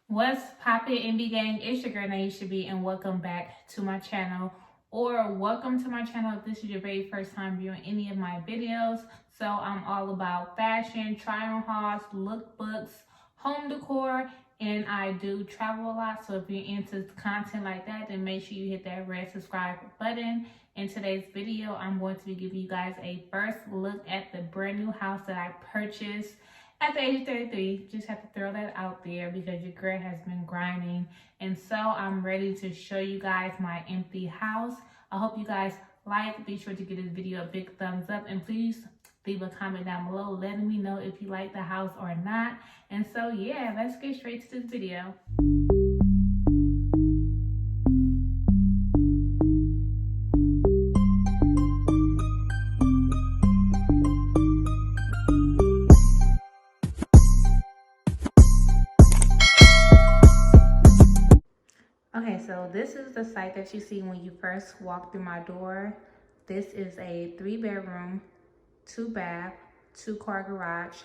What's poppin' NB gang? It's your girl Naisha B, and welcome back to my channel, or welcome to my channel if this is your very first time viewing any of my videos. So I'm all about fashion, try on hauls, lookbooks, home decor, and I do travel a lot. So if you're into content like that, then make sure you hit that red subscribe button. In today's video, I'm going to be giving you guys a first look at the brand new house that I purchased at the age of 33. Just have to throw that out there because your girl has been grinding. And so I'm ready to show you guys my empty house. I hope you guys like. Be sure to give this video a big thumbs up. And please leave a comment down below letting me know if you like the house or not. And so yeah, let's get straight to this video. Okay, so this is the site that you see when you first walk through my door. This is a 3-bedroom, 2-bath, 2-car garage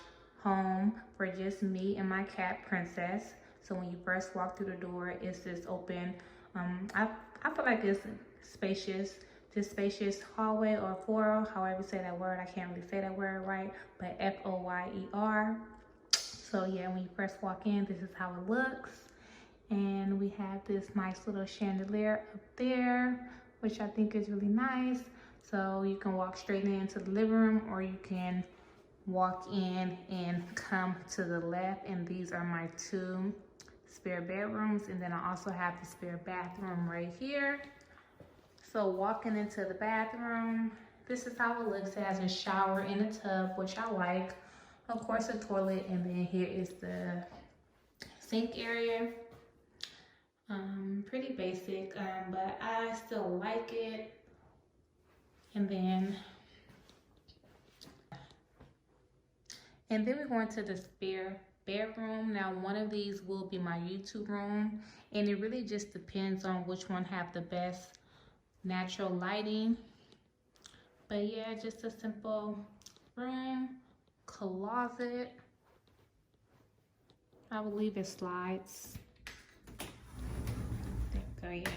home for just me and my cat Princess. So when you first walk through the door, it's this open, I feel like it's spacious, this spacious hallway or foyer, however you say that word. I can't really say that word right, but Foyer. So yeah, when you first walk in, this is how it looks. And we have this nice little chandelier up there, which I think is really nice. So you can walk straight into the living room, or you can walk in and come to the left. And these are my 2 spare bedrooms. And then I also have the spare bathroom right here. So walking into the bathroom, this is how it looks. It has a shower and a tub, which I like. Of course, a toilet. And then here is the sink area. Pretty basic, but I still like it. And then we're going to the spare bedroom. Now, one of these will be my YouTube room, and it really just depends on which one have the best natural lighting. But yeah, just a simple room, closet. I believe it slides. So yeah.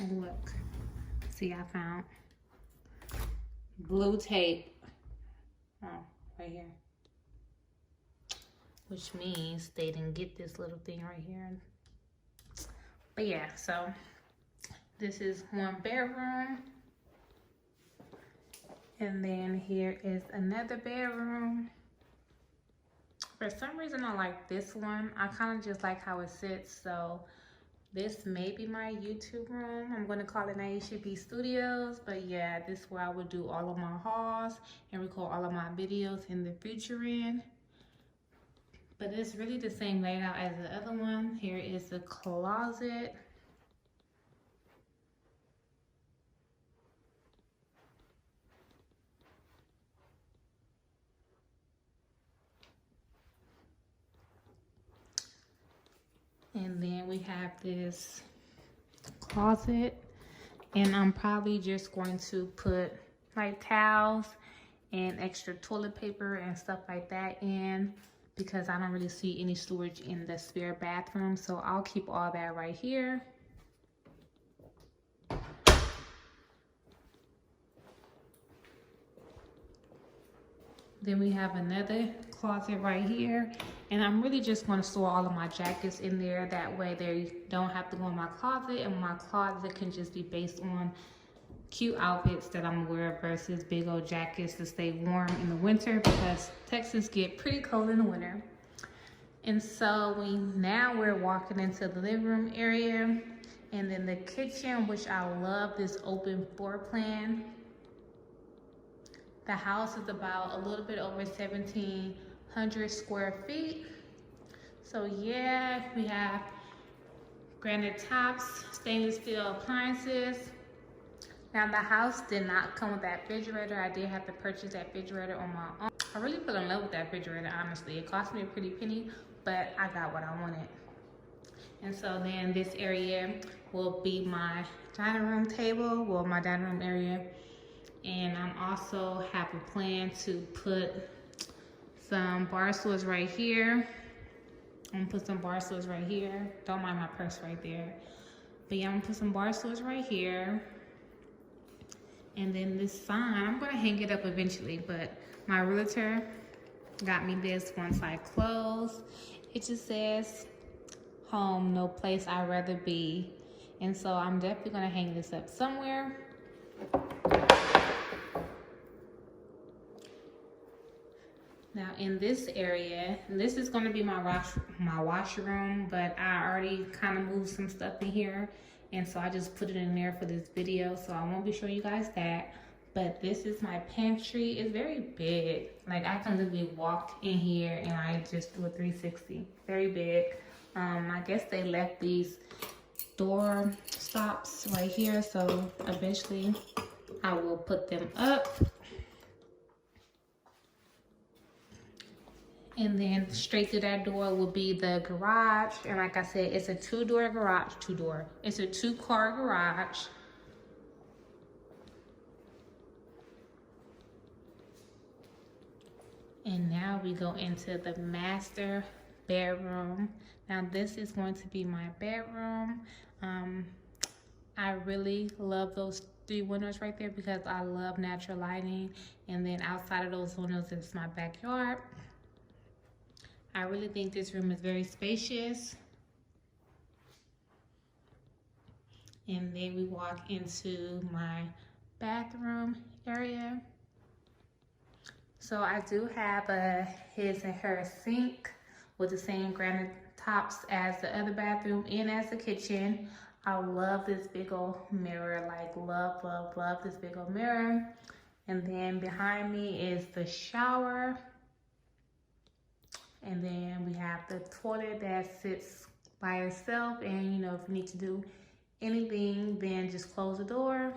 And look, see, I found blue tape. Oh, right here. Which means they didn't get this little thing right here. But yeah, so this is 1 bedroom. And then here is another bedroom. For some reason, I like this one. I kind of just like how it sits. So this may be my YouTube room. I'm going to call it Naisha B Studios. But yeah, this is where I would do all of my hauls and record all of my videos in the future in. But it's really the same layout as the other one. Here is the closet. And then we have this closet, and I'm probably just going to put like towels and extra toilet paper and stuff like that in, because I don't really see any storage in the spare bathroom. So I'll keep all that right here. Then we have another closet right here, and I'm really just going to store all of my jackets in there. That way they don't have to go in my closet, and my closet can just be based on cute outfits that I'm wearing versus big old jackets to stay warm in the winter, because Texas get pretty cold in the winter. And so we're walking into the living room area, and then the kitchen, which I love this open floor plan. The house is about a little bit over 1,700 square feet. So yeah, we have granite tops, stainless steel appliances. Now the house did not come with that refrigerator. I did have to purchase that refrigerator on my own. I really fell in love with that refrigerator, honestly. It cost me a pretty penny, but I got what I wanted. And so then this area will be my dining room table, well, my dining room area. And I'm also have a plan to put some bar stools right here I'm gonna put some bar stools right here. Don't mind my purse right there. But yeah, I'm gonna put some bar stools right here. And then this sign, I'm gonna hang it up eventually, but my realtor got me this once I close. It just says, home, no place I'd rather be. And so I'm definitely gonna hang this up somewhere. Now in this area, this is gonna be my washroom, but I already kind of moved some stuff in here. And so I just put it in there for this video. So I won't be showing you guys that. But this is my pantry. It's very big. Like I can literally walk in here and I just do a 360. Very big. I guess they left these door stops right here. So eventually I will put them up. And then straight through that door will be the garage. And like I said, it's a two-door garage, It's a two-car garage. And now we go into the master bedroom. Now this is going to be my bedroom. I really love those 3 windows right there because I love natural lighting. And then outside of those windows is my backyard. I really think this room is very spacious. And then we walk into my bathroom area. So I do have a his and her sink with the same granite tops as the other bathroom and as the kitchen. I love this big old mirror, like love, love, love this big old mirror. And then behind me is the shower. And then we have the toilet that sits by itself. And you know, if you need to do anything, then just close the door.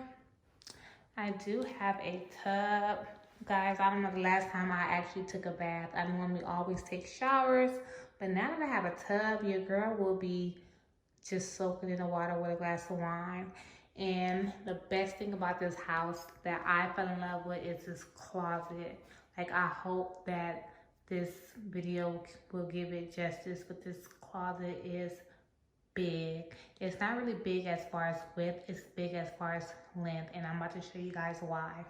I do have a tub. Guys, I don't know the last time I actually took a bath. I normally always take showers. But now that I have a tub, your girl will be just soaking in the water with a glass of wine. And the best thing about this house that I fell in love with is this closet. Like, I hope that this video will give it justice, but this closet is big. It's not really big as far as width, it's big as far as length, and I'm about to show you guys why.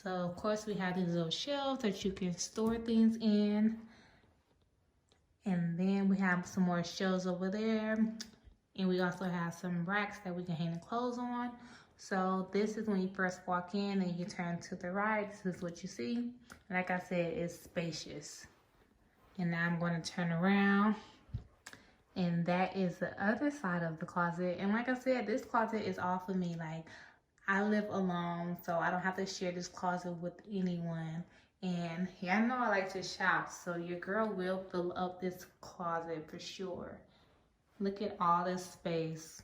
So of course we have these little shelves that you can store things in. And then we have some more shelves over there. And we also have some racks that we can hang the clothes on. So this is when you first walk in and you turn to the right. This is what you see. And like I said, it's spacious. And now I'm going to turn around. And that is the other side of the closet. And like I said, this closet is all for me. Like, I live alone, so I don't have to share this closet with anyone. And yeah, I know I like to shop, so your girl will fill up this closet for sure. Look at all this space.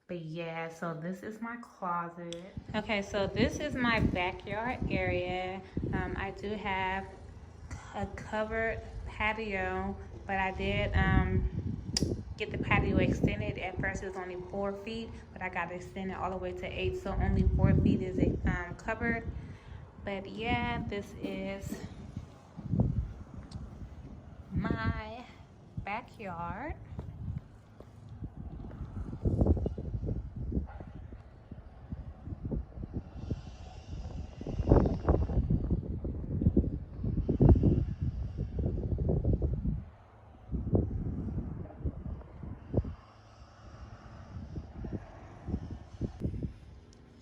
But yeah, so this is my closet. Okay, so this is my backyard area. I do have a covered patio, but I did get the patio extended. At first it was only 4 feet, but I got it extended all the way to 8, so only 4 feet is covered. But yeah, this is my backyard.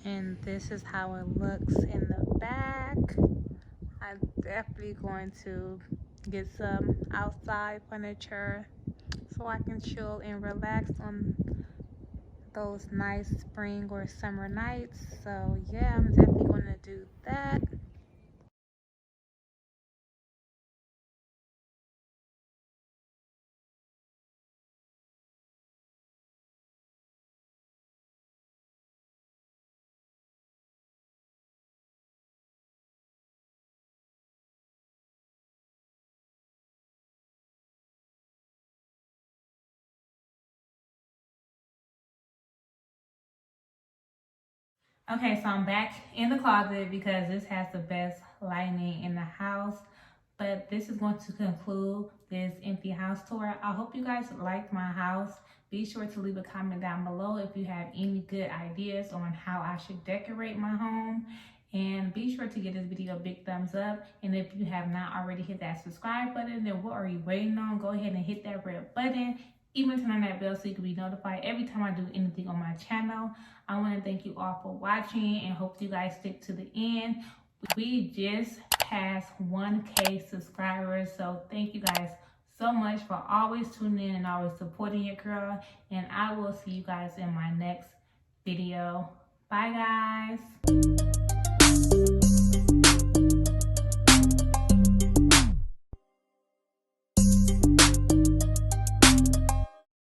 And this is how it looks in the back. I'm definitely going to get some outside furniture so I can chill and relax on those nice spring or summer nights. So yeah, I'm definitely going to do that. Okay, so I'm back in the closet because this has the best inviting in the house. But this is going to conclude this empty house tour. I hope you guys liked my house. Be sure to leave a comment down below if you have any good ideas on how I should decorate my home. And be sure to give this video a big thumbs up. And if you have not already hit that subscribe button, then what are you waiting on? Go ahead and hit that red button. Even turn on that bell so you can be notified every time I do anything on my channel. I want to thank you all for watching and hope you guys stick to the end. We just passed 1K subscribers, so thank you guys so much for always tuning in and always supporting your girl. And I will see you guys in my next video. Bye guys.